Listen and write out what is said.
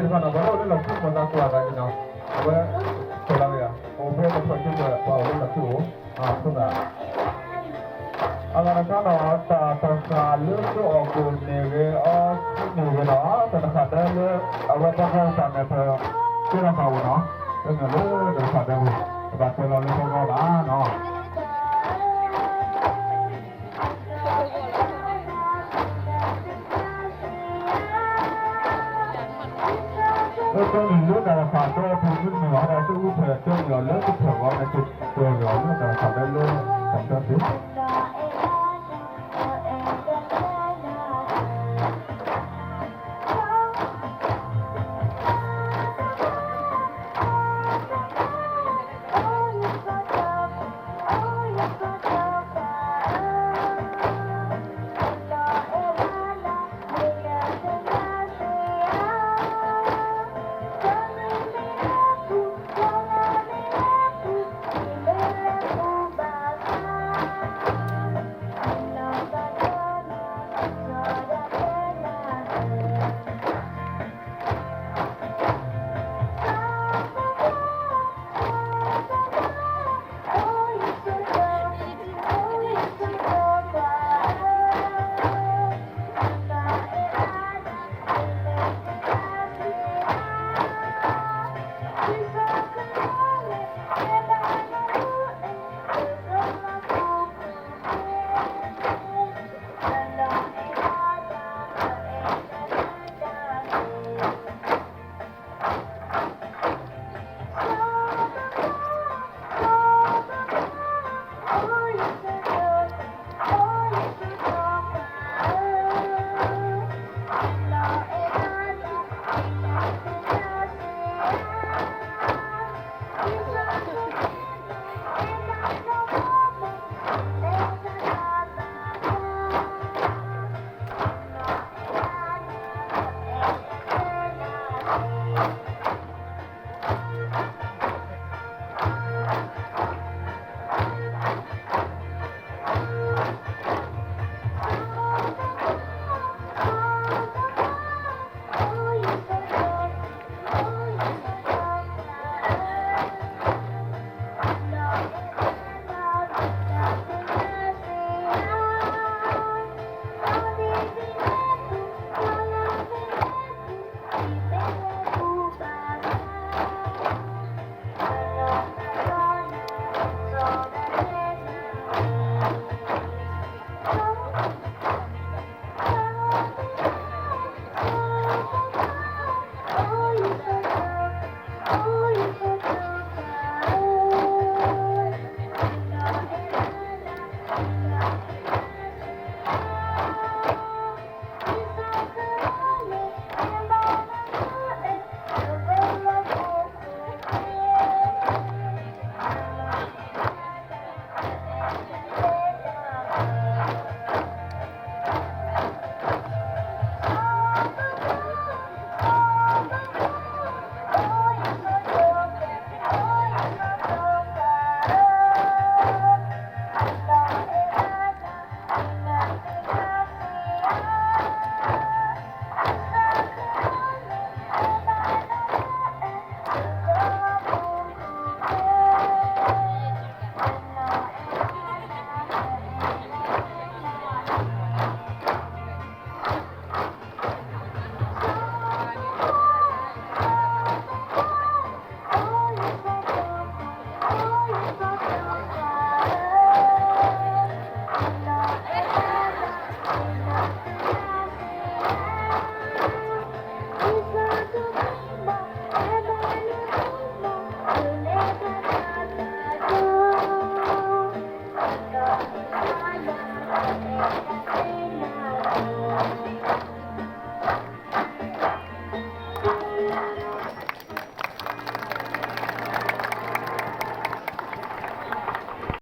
看到我那老师我那过来的呢，我过来呀，我不要说这个，我那书啊，是的。Agar kan ta ta lu tu aku nege nege na ta na kada lu awak ta kan ta na ta kira mau no dengan lu dah kada lu ba ta lu ko la no lu dah ta tu tu ni wa tu tu tu lu tu tu wa na tu tu lu dah kada lu ta tu